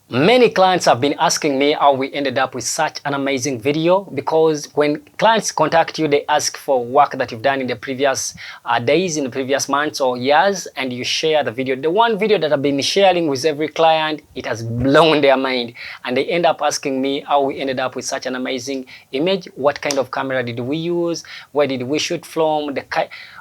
Many clients have been asking me how we ended up with such an amazing video, because when clients contact you, they ask for work that you've done in the previous days, in the previous months or years, and you share the video. The one video that I've been sharing with every client, it has blown their mind, and they end up asking me how we ended up with such an amazing image. What kind of camera did we use? Where did we shoot from?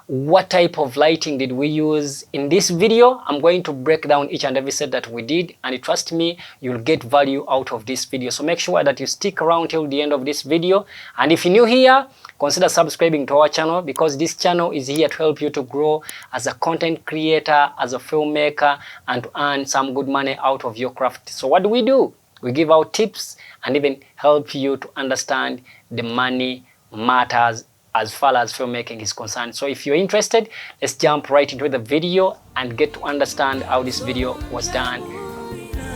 What type of lighting did we use? In this video, I'm going to break down each and every set that we did, and trust me, you'll get value out of this video. So make sure that you stick around till the end of this video. And if you're new here, consider subscribing to our channel, because this channel is here to help you to grow as a content creator, as a filmmaker, and to earn some good money out of your craft. So what do? We give out tips and even help you to understand the money matters as far as filmmaking is concerned. So if you're interested, let's jump right into the video and get to understand how this video was done.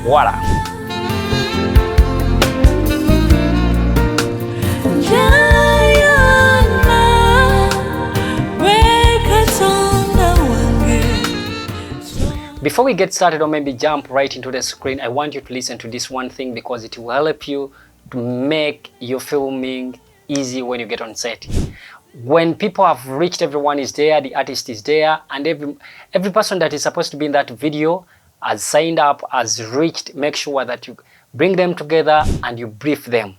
Voila! Before we get started, or maybe jump right into the screen, I want you to listen to this one thing, because it will help you to make your filming easy when you get on set. When people have reached, everyone is there, the artist is there, and every person that is supposed to be in that video has signed up, has reached. Make sure that you bring them together and you brief them.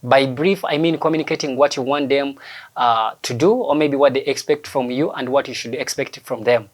By brief, I mean communicating what you want them to do, or maybe what they expect from you and what you should expect from them.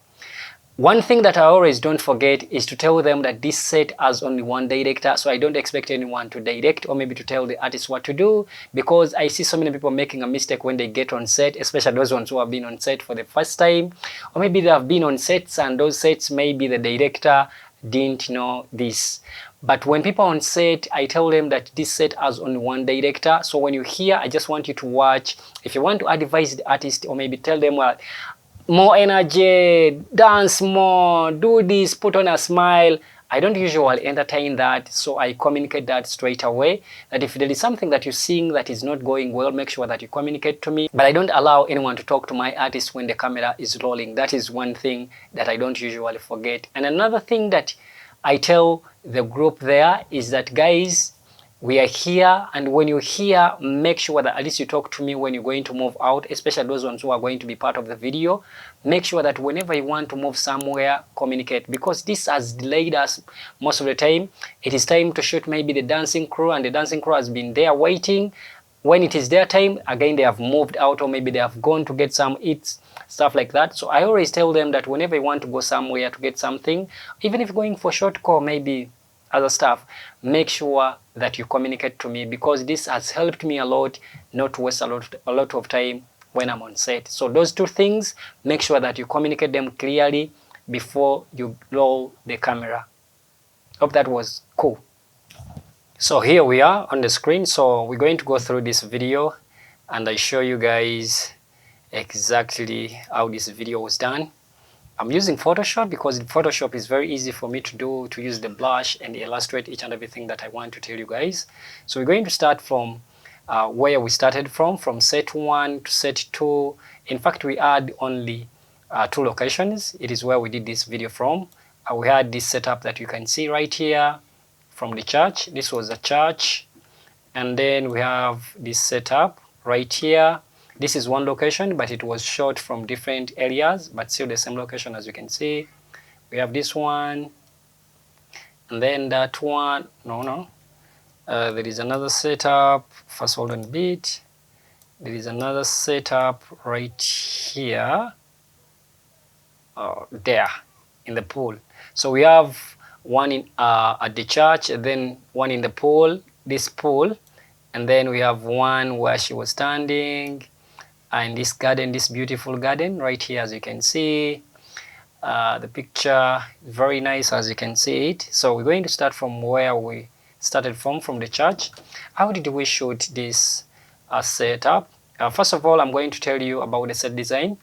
One thing that I always don't forget is to tell them that this set has only one director, so I don't expect anyone to direct or maybe to tell the artist what to do, because I see so many people making a mistake when they get on set, especially those ones who have been on set for the first time, or maybe they have been on sets and those sets maybe the director didn't know this. But when people on set, I tell them that this set has only one director. So when you hear, I just want you to watch. If you want to advise the artist, or maybe tell them, well, more energy, dance more, do this, put on a smile, I don't usually entertain that. So I communicate that straight away, that if there is something that you're seeing that is not going well, make sure that you communicate to me. But I don't allow anyone to talk to my artist when the camera is rolling. That is one thing that I don't usually forget. And another thing that I tell the group there is that, guys, we are here, and when you're here, make sure that at least you talk to me when you're going to move out, especially those ones who are going to be part of the video. Make sure that whenever you want to move somewhere, communicate, because this has delayed us most of the time. It is time to shoot maybe the dancing crew, and the dancing crew has been there waiting. When it is their time, again, they have moved out, or maybe they have gone to get some eats, stuff like that. So I always tell them that whenever you want to go somewhere to get something, even if you're going for short call, maybe other stuff, make sure that you communicate to me, because this has helped me a lot not to waste a lot of time when I'm on set. So those two things, make sure that you communicate them clearly before you roll the camera. Hope that was cool. So here we are on the screen. So we're going to go through this video and I show you guys exactly how this video was done. I'm using Photoshop because Photoshop is very easy for me to do, to use the blush and illustrate each and everything that I want to tell you guys. So we're going to start from where we started from set 1 to set 2. In fact, we had only 2 locations. It is where we did this video from. We had this setup that you can see right here from the church. This was a church. And then we have this setup right here. This is one location, but it was shot from different areas, but still the same location, as you can see. We have this one, and then that one. There is another setup. First, hold on a bit. There is another setup right here. There, in the pool. So we have one in at the church, and then one in the pool, this pool, and then we have one where she was standing. And this garden, this beautiful garden right here, as you can see. The picture, very nice, as you can see it. So we're going to start from where we started from the church. How did we shoot this setup? First of all, I'm going to tell you about the set design.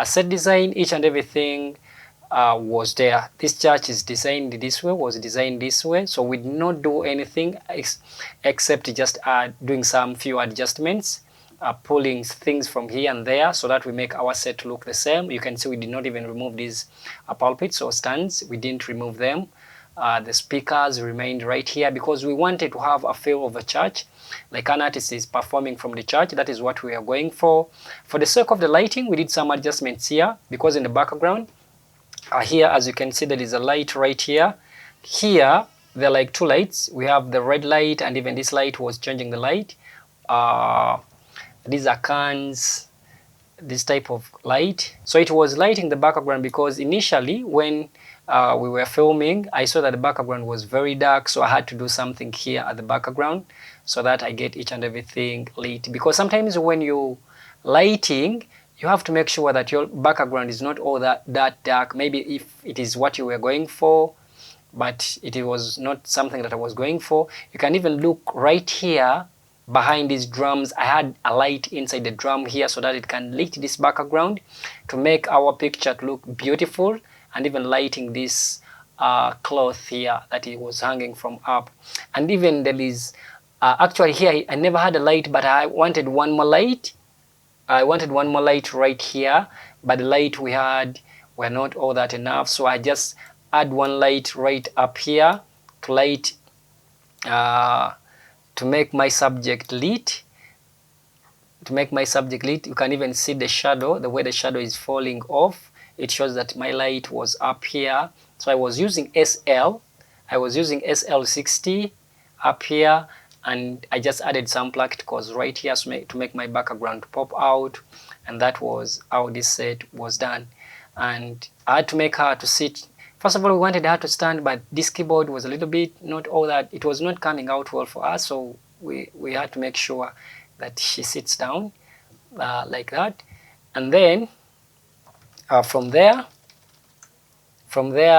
Set design, each and everything was there. This church is designed this way, was designed this way. So we did not do anything except just doing some few adjustments. Pulling things from here and there so that we make our set look the same. You can see we did not even remove these pulpits or stands. We didn't remove them. The speakers remained right here because we wanted to have a feel of a church, like an artist is performing from the church. That is what we are going for. For the sake of the lighting, we did some adjustments here because in the background, here as you can see, there is a light right here. Here there are like two lights. We have the red light, and even this light was changing the light. These are cans, this type of light. So it was lighting the background because initially when we were filming, I saw that the background was very dark, so I had to do something here at the background so that I get each and everything lit. Because sometimes when you lighting, you have to make sure that your background is not all that dark. Maybe if it is what you were going for, but it was not something that I was going for. You can even look right here behind these drums. I had a light inside the drum here so that it can lit this background to make our picture look beautiful, and even lighting this cloth here that it was hanging from up. And even there is actually here I never had a light, but I wanted one more light. I wanted one more light right here, but the light we had were not all that enough, so I just add one light right up here to light to make my subject lit. You can even see the shadow, the way the shadow is falling off. It shows that my light was up here. So I was using SL. I was using SL60 up here, and I just added some practicals right here to make my background pop out, and that was how this set was done. And I had to make her to sit. First of all, we wanted her to stand, but this keyboard was a little bit not all that. It was not coming out well for us, so we had to make sure that she sits down like that. And then from there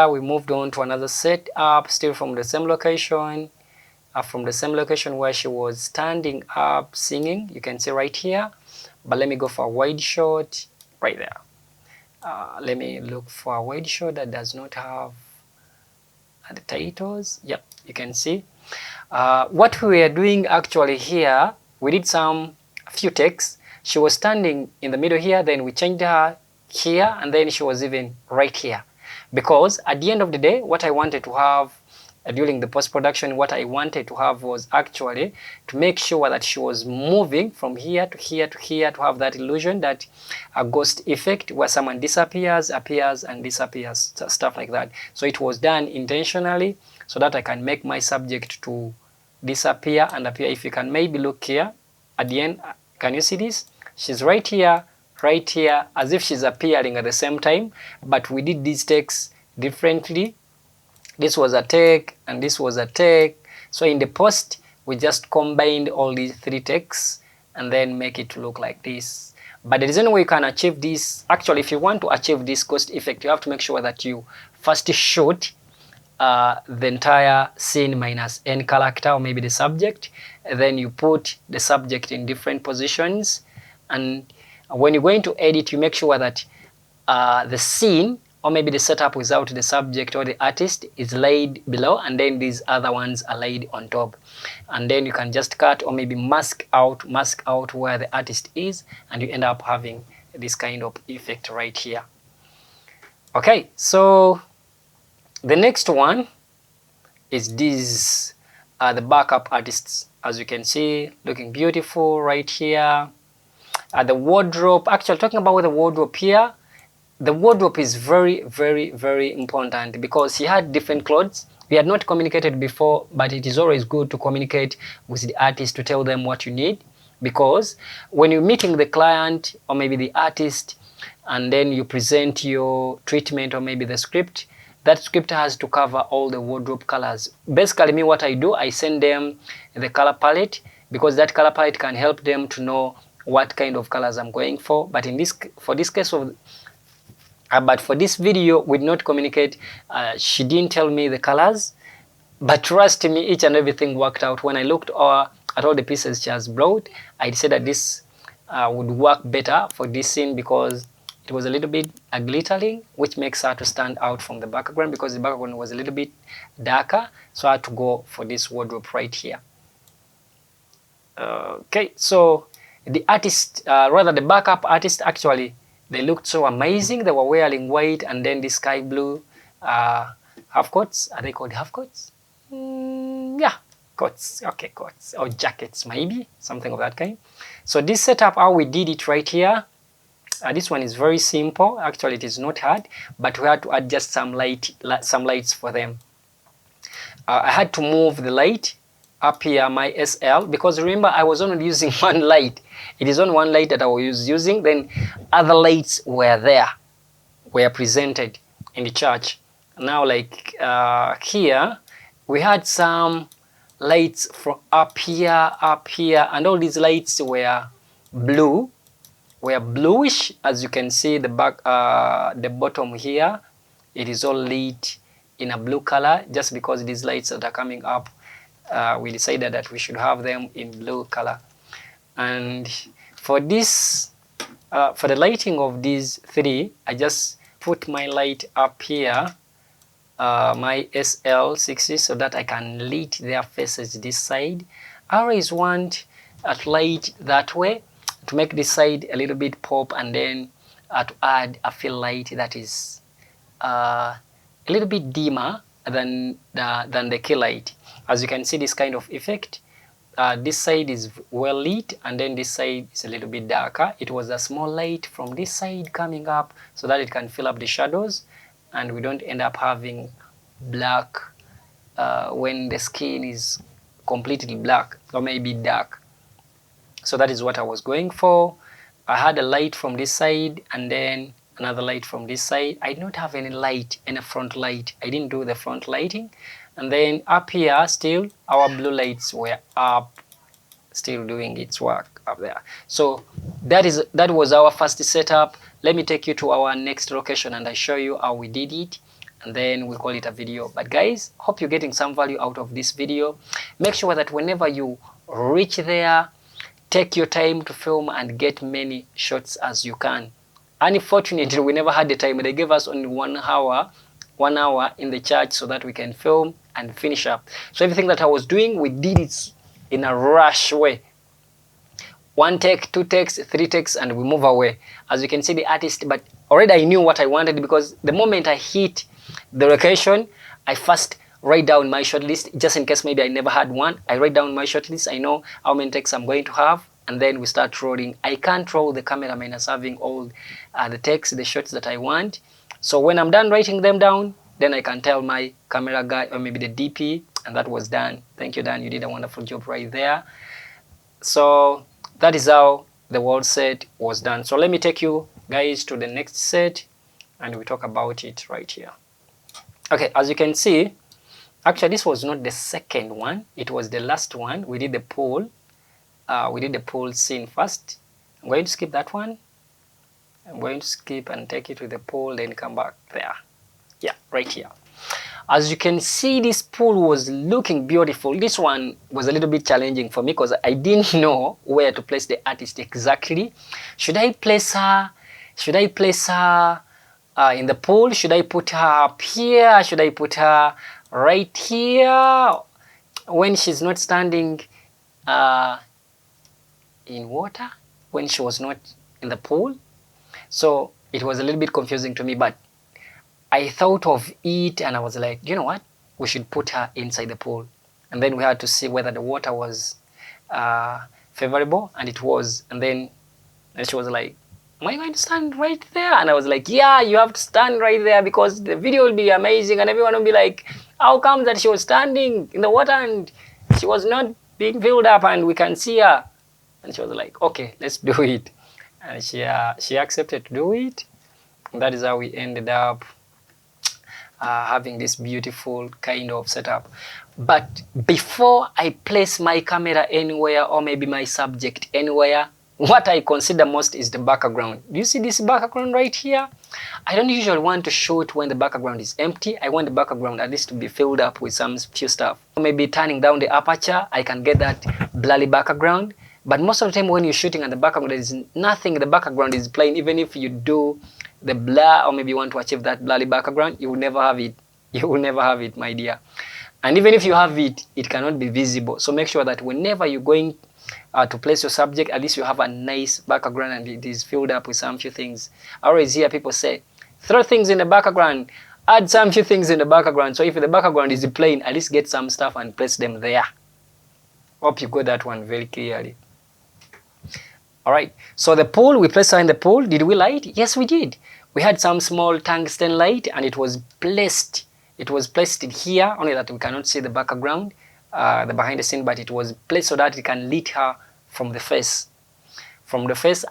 we moved on to another setup, still from the same location. From the same location where she was standing up singing, you can see right here. But let me go for a wide shot right there. Let me look for a wide shot that does not have the titles. Yep, you can see. What we were doing actually here, we did a few takes. She was standing in the middle here, then we changed her here, and then she was even right here. Because at the end of the day, what I wanted to have during the post-production, what I wanted to have was actually to make sure that she was moving from here to here to here, to have that illusion, that a ghost effect where someone disappears, appears, and disappears, stuff like that. So it was done intentionally so that I can make my subject to disappear and appear. If you can maybe look here at the end, can you see this? She's right here, as if she's appearing at the same time, but we did these takes differently. This was a take, and this was a take. So in the post, we just combined all these three takes and then make it look like this. But the reason why you can achieve this, actually, if you want to achieve this ghost effect, you have to make sure that you first shoot the entire scene minus any character or maybe the subject. And then you put the subject in different positions. And when you're going to edit, you make sure that the scene or maybe the setup without the subject or the artist is laid below, and then these other ones are laid on top. And then you can just cut or maybe mask out where the artist is, and you end up having this kind of effect right here. Okay, so the next one is this, the backup artists. As you can see, looking beautiful right here. The wardrobe, actually talking about the wardrobe here, the wardrobe is very, very, very important because he had different clothes. We had not communicated before, but it is always good to communicate with the artist to tell them what you need, because when you're meeting the client or maybe the artist and then you present your treatment or maybe the script, that script has to cover all the wardrobe colors. Basically, me, what I do, I send them the color palette, because that color palette can help them to know what kind of colors I'm going for. But for this video, we did not communicate. She didn't tell me the colors, but trust me, each and everything worked out. When I looked at all the pieces she has brought, I decided that this would work better for this scene because it was a little bit glittering, which makes her to stand out from the background, because the background was a little bit darker. So I had to go for this wardrobe right here. Okay, so the artist, rather the backup artist, actually, they looked so amazing. They were wearing white and then the sky blue half coats. Are they called half coats? Yeah, coats. Okay, coats or jackets, maybe something of that kind. So this setup, how we did it right here. This one is very simple. Actually, it is not hard, but we had to adjust some lights for them. I had to move the light up here, my SL, because remember I was only using one light. It is only one light that I was using. Then other lights were presented in the church. Now, like here, we had some lights from up here, and all these lights were bluish. As you can see, the bottom here, it is all lit in a blue color. Just because these lights that are coming up, we decided that we should have them in blue color. And for this, for the lighting of these three, I just put my light up here, my SL60, so that I can light their faces this side. I always want a light that way to make this side a little bit pop, and then to add a fill light that is a little bit dimmer than the key light. As you can see, this kind of effect. This side is well lit, and then this side is a little bit darker. It was a small light from this side coming up so that it can fill up the shadows, and we don't end up having black when the skin is completely black or maybe dark. So that is what I was going for. I had a light from this side and then another light from this side. I did not have any light, any front light. I didn't do the front lighting. And then up here, still our blue lights were up, still doing its work up there. So that was our first setup. Let me take you to our next location and I show you how we did it, and then we call it a video. But guys, hope you're getting some value out of this video. Make sure that whenever you reach there, take your time to film and get many shots as you can. Unfortunately, we never had the time. They gave us only 1 hour in the church so that we can film and finish up. So everything that I was doing, we did it in a rush way. 1 take, 2 takes, 3 takes, and we move away. As you can see, the artist, but already I knew what I wanted, because the moment I hit the location, I first write down my shot list, just in case maybe I never had one. I write down my shot list. I know how many takes I'm going to have, and then we start rolling. I can't roll the camera minus having all the takes, the shots that I want. So when I'm done writing them down, then I can tell my camera guy or maybe the DP, and that was done. Thank you, Dan. You did a wonderful job right there. So that is how the world set was done. So let me take you guys to the next set and we talk about it right here. Okay, as you can see, actually this was not the second one. It was the last one. We did the pool. We did the pool scene first. I'm going to skip that one. I'm going to skip and take you to the pool, then come back there. Yeah, right here. As you can see, this pool was looking beautiful. This one was a little bit challenging for me because I didn't know where to place the artist exactly. Should I place her? Should I place her in the pool? Should I put her up here? Should I put her right here when she's not standing in water, when she was not in the pool? So it was a little bit confusing to me, but I thought of it and I was like, you know what? We should put her inside the pool. And then we had to see whether the water was favorable, and it was. And then she was like, am I going to stand right there? And I was like, yeah, you have to stand right there because the video will be amazing and everyone will be like, how come that she was standing in the water and she was not being filled up and we can see her? And she was like, okay, let's do it. And she accepted to do it. And that is how we ended up having this beautiful kind of setup. But before I place my camera anywhere or maybe my subject anywhere, what I consider most is the background. Do you see this background right here? I don't usually want to shoot when the background is empty. I want the background at least to be filled up with some few stuff. Maybe turning down the aperture, I can get that blurry background. But most of the time when you're shooting and the background, there is nothing, the background is plain. Even if you do the blur or maybe you want to achieve that blurry background, you will never have it. You will never have it, my dear. And even if you have it, it cannot be visible. So make sure that whenever you're going to place your subject, at least you have a nice background and it is filled up with some few things. I always hear people say, throw things in the background. add some few things in the background. So if the background is plain, at least get some stuff and place them there. Hope you got that one very clearly. All right, so the pool, we placed her in the pool. Did we light? Yes, we did. We had some small tungsten light, and it was placed here, only that we cannot see the background, the behind the scene, but it was placed so that it can lit her from the face.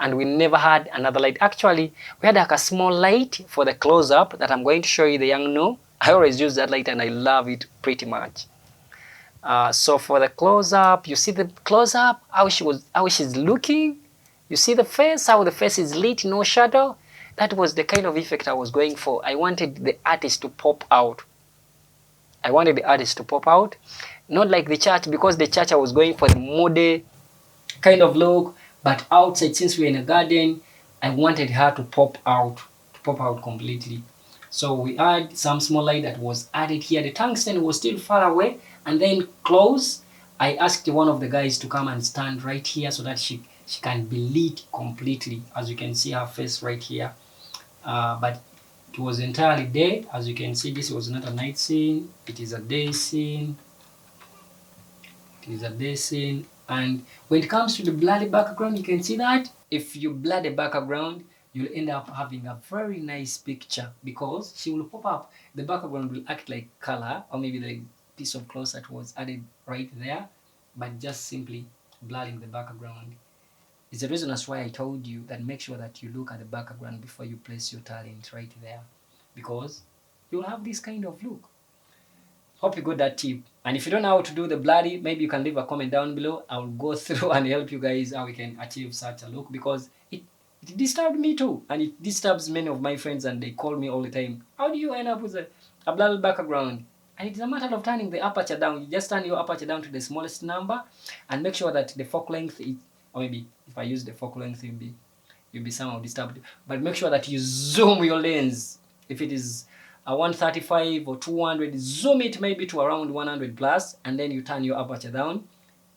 And we never had another light. Actually, we had like a small light for the close-up that I'm going to show you, the young No. I always use that light and I love it pretty much. So for the close-up, you see the close-up, how she's looking. You see the face, how the face is lit, no shadow. That was the kind of effect I was going for. I wanted the artist to pop out. Not like the church, because the church I was going for the mode kind of look. But outside, since we're in a garden, I wanted her to pop out completely. So we had some small light that was added here. The tungsten was still far away, and then close. I asked one of the guys to come and stand right here so that she can be lit completely. As you can see her face right here. But it was entirely day. As you can see, this was not a night scene. It is a day scene. And when it comes to the blurry background, you can see that if you blur the background, you'll end up having a very nice picture, because she will pop up. The background will act like color, or maybe the piece of cloth that was added right there, but just simply blurring the background. It's the reason that's why I told you that make sure that you look at the background before you place your talent right there, because you'll have this kind of look. Hope you got that tip. And if you don't know how to do the blurry, maybe you can leave a comment down below. I'll go through and help you guys how we can achieve such a look, because it disturbed me too, and it disturbs many of my friends, and they call me all the time, how do you end up with a blurry background? And it's a matter of turning the aperture down. You just turn your aperture down to the smallest number and make sure that the focal length is, or maybe if I use the focal length, you'll be somehow disturbed. But make sure that you zoom your lens. If it is a 135 or 200, zoom it maybe to around 100 plus, and then you turn your aperture down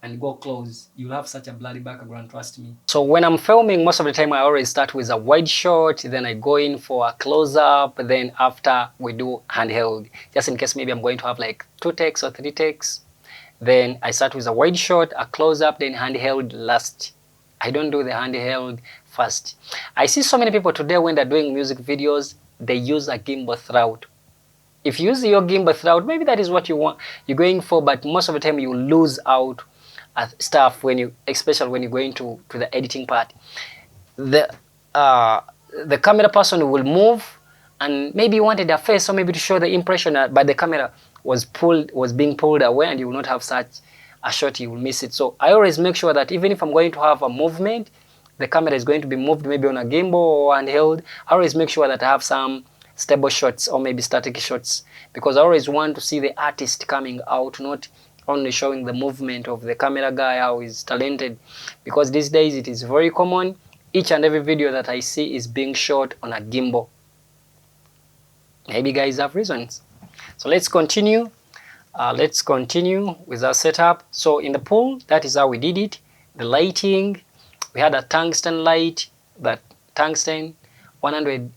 and go close. You'll have such a blurry background, trust me. So when I'm filming, most of the time I always start with a wide shot, then I go in for a close-up, then after we do handheld, just in case maybe I'm going to have like 2 takes or 3 takes. Then I start with a wide shot, a close-up, then handheld last. I don't do the handheld first. I see so many people today when they're doing music videos, they use a gimbal throughout. If you use your gimbal throughout, maybe that is what you're going for, but most of the time you lose out stuff especially when you're going to the editing part. The camera person will move, and maybe you wanted a face, or maybe to show the impression, but the camera was being pulled away, and you will not have such a shot, you will miss it. So I always make sure that even if I'm going to have a movement, the camera is going to be moved maybe on a gimbal or handheld, I always make sure that I have some stable shots or maybe static shots, because I always want to see the artist coming out, not only showing the movement of the camera guy, how he's talented, because these days it is very common. Each and every video that I see is being shot on a gimbal. Maybe guys have reasons. So let's continue. With our setup. So in the pool, that is how we did it. The lighting, we had a tungsten light, that tungsten 1000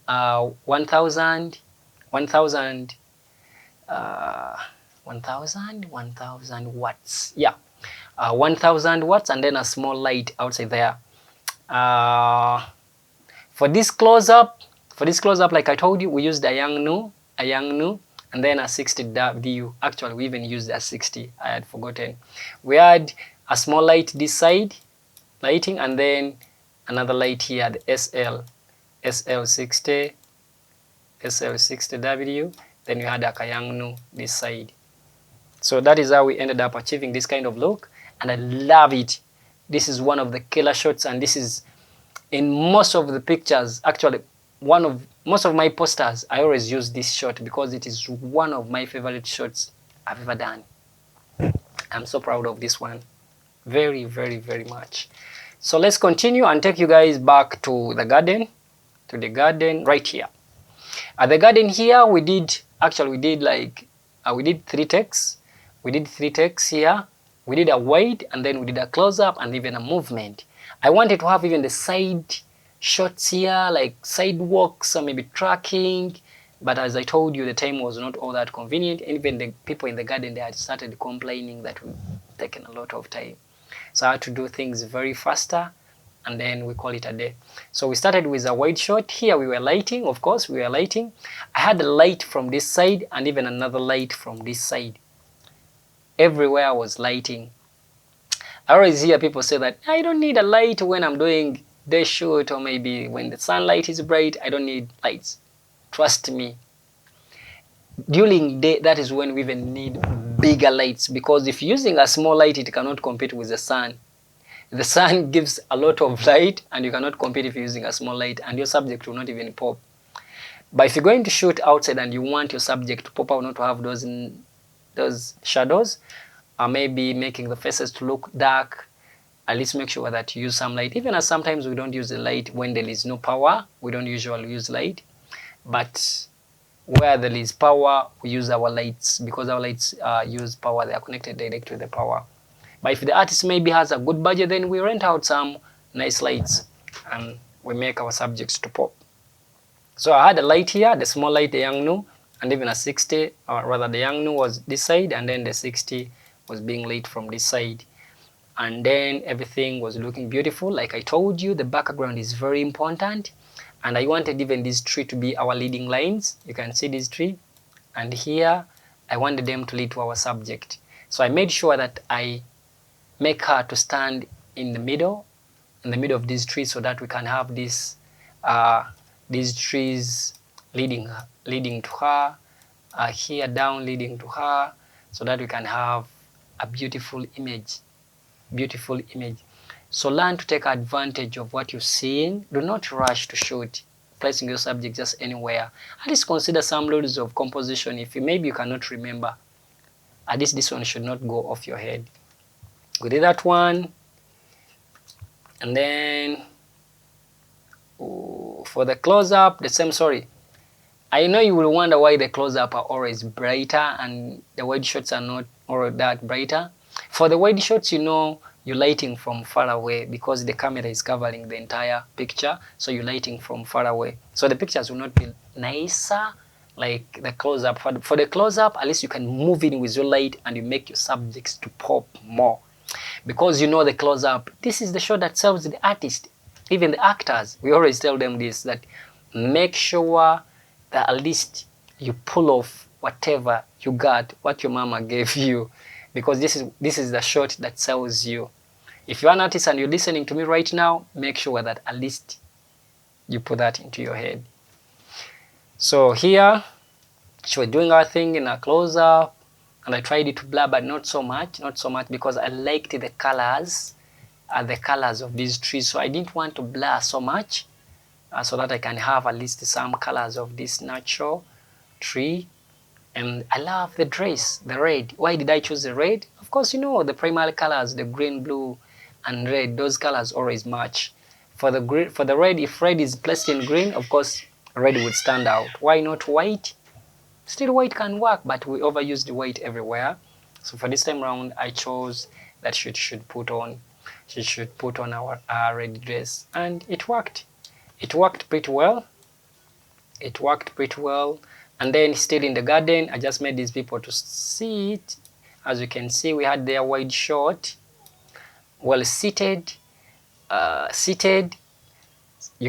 watts. Yeah, 1000 watts, and then a small light outside there. For this close-up, like I told you, we used a Yangnu, and then a 60W. Actually, we even used a 60. I had forgotten. We had a small light this side, lighting, and then another light here, the SL60W. Then we had a Yangnu this side. So that is how we ended up achieving this kind of look, and I love it. This is one of the killer shots, and this is in most of the pictures. Actually, most of my posters, I always use this shot because it is one of my favorite shots I've ever done. I'm so proud of this one. Very, very, very much. So let's continue and take you guys back to the garden. Right here. At the garden here, we did 3 takes. We did 3 takes here. We did a wide, and then we did a close-up, and even a movement. I wanted to have even the side shots here, like sidewalks or maybe tracking, But as I told you, the time was not all that convenient. Even the people in the garden, they had started complaining that we've taken a lot of time. So I had to do things very faster, and then we call it a day. So we started with a wide shot. Here we were lighting, of course, we were lighting. I had a light from this side and even another light from this side. Everywhere I was lighting. I always hear people say that I don't need a light when I'm doing day shoot, or maybe when the sunlight is bright, I don't need lights. Trust me. During day, that is when we even need bigger lights, because if you're using a small light, it cannot compete with the sun. The sun gives a lot of light, and you cannot compete if you're using a small light, and your subject will not even pop. But if you're going to shoot outside and you want your subject to pop out, not to have those shadows, or maybe making the faces to look dark, at least make sure that you use some light. Even as sometimes we don't use the light when there is no power, we don't usually use light. But where there is power, we use our lights, because our lights use power, they are connected direct to the power. But if the artist maybe has a good budget, then we rent out some nice lights and we make our subjects to pop. So I had a light here, the small light, the Yangnu, and even a 60, or rather the Yangnu was this side, and then the 60 was being lit from this side. And then everything was looking beautiful. Like I told you, the background is very important. And I wanted even this tree to be our leading lines. You can see this tree. And here, I wanted them to lead to our subject. So I made sure that I make her to stand in the middle of these trees, so that we can have these trees leading to her, here down leading to her, so that we can have a beautiful image. So learn to take advantage of what you're seeing. Do not rush to shoot, placing your subject just anywhere. At least consider some rules of composition. If maybe you cannot remember, at least this one should not go off your head. We did that one. And then for the close-up, the same story. I know you will wonder why the close-up are always brighter and the wide shots are not all that brighter. For the wide shots, you're lighting from far away, because the camera is covering the entire picture, so you're lighting from far away. So the pictures will not be nicer like the close-up. For the close-up, at least you can move in with your light and you make your subjects to pop more. Because the close-up, this is the shot that serves the artist, even the actors. We always tell them this, that make sure that at least you pull off whatever you got, what your mama gave you, because this is the shot that sells you. If you're an artist and you're listening to me right now, make sure that at least you put that into your head. So here, she was doing her thing in a close-up, and I tried it to blur, but not so much, because I liked the colors of these trees. So I didn't want to blur so much, so that I can have at least some colors of this natural tree. And I love the dress, the red. Why did I choose the red? Of course, the primary colors, the green, blue, and red, those colors always match. For the red, if red is placed in green, of course, red would stand out. Why not white? Still white can work, but we overuse the white everywhere. So for this time round, I chose that she should put on our red dress, and it worked. It worked pretty well. And then still in the garden, I just made these people to sit. As you can see, we had their wide shot, well seated. You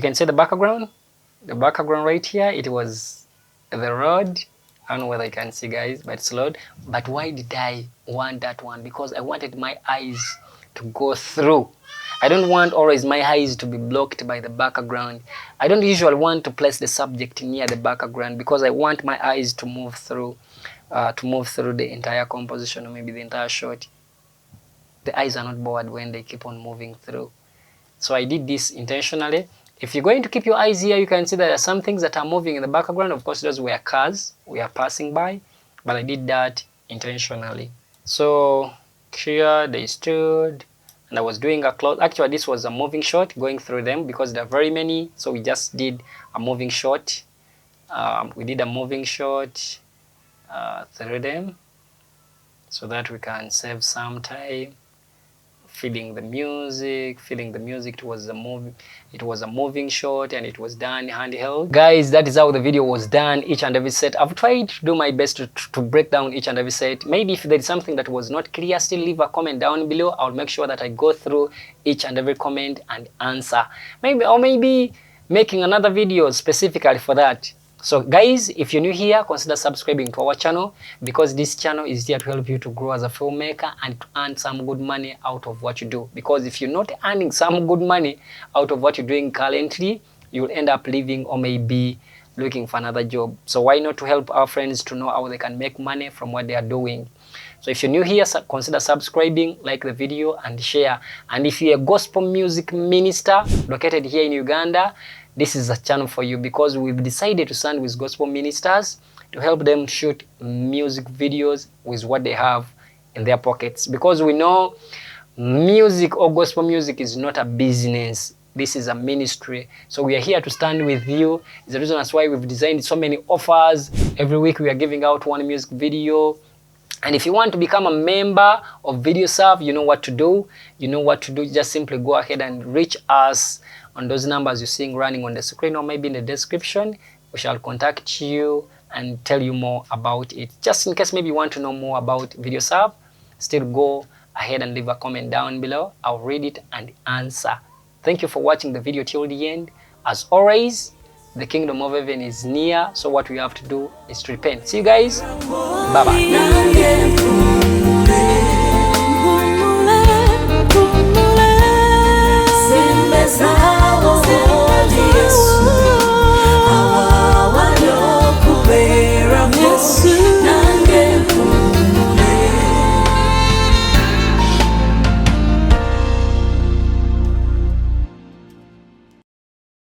can see the background right here. It was the road. I don't know whether you can see, guys, but it's loud. But why did I want that one? Because I wanted my eyes to go through. I don't want always my eyes to be blocked by the background. I don't usually want to place the subject near the background, because I want my eyes to move through the entire composition, or maybe the entire shot. The eyes are not bored when they keep on moving through. So I did this intentionally. If you're going to keep your eyes here, you can see there are some things that are moving in the background. Of course, those were cars we are passing by, but I did that intentionally. So here they stood, and I was doing a close. Actually, this was a moving shot going through them, because there are very many. So we just did a moving shot. We did a moving shot through them, so that we can save some time. feeling the music. It was a movie, it was a moving shot, and it was done handheld. Guys, that is how the video was done, each and every set. I've tried to do my best to break down each and every set. Maybe if there is something that was not clear, still leave a comment down below. I'll make sure that I go through each and every comment and answer. Maybe making another video specifically for that. So guys, if you're new here, consider subscribing to our channel, because this channel is here to help you to grow as a filmmaker and to earn some good money out of what you do. Because if you're not earning some good money out of what you're doing currently, you'll end up leaving or maybe looking for another job. So why not to help our friends to know how they can make money from what they are doing? So if you're new here, consider subscribing, like the video and share. And if you're a gospel music minister located here in Uganda, this is a channel for you, because we've decided to stand with gospel ministers to help them shoot music videos with what they have in their pockets. Because we know music or gospel music is not a business. This is a ministry. So we are here to stand with you. It's the reason that's why we've designed so many offers. Every week we are giving out one music video. And if you want to become a member of VideoServe, you know what to do. Just simply go ahead and reach us on those numbers you're seeing running on the screen, or maybe in the description. We shall contact you and tell you more about it. Just in case maybe you want to know more about VideoServe, still go ahead and leave a comment down below. I'll read it and answer. Thank you for watching the video till the end. As always, the kingdom of heaven is near, so what we have to do is to repent. See you guys. Bye-bye.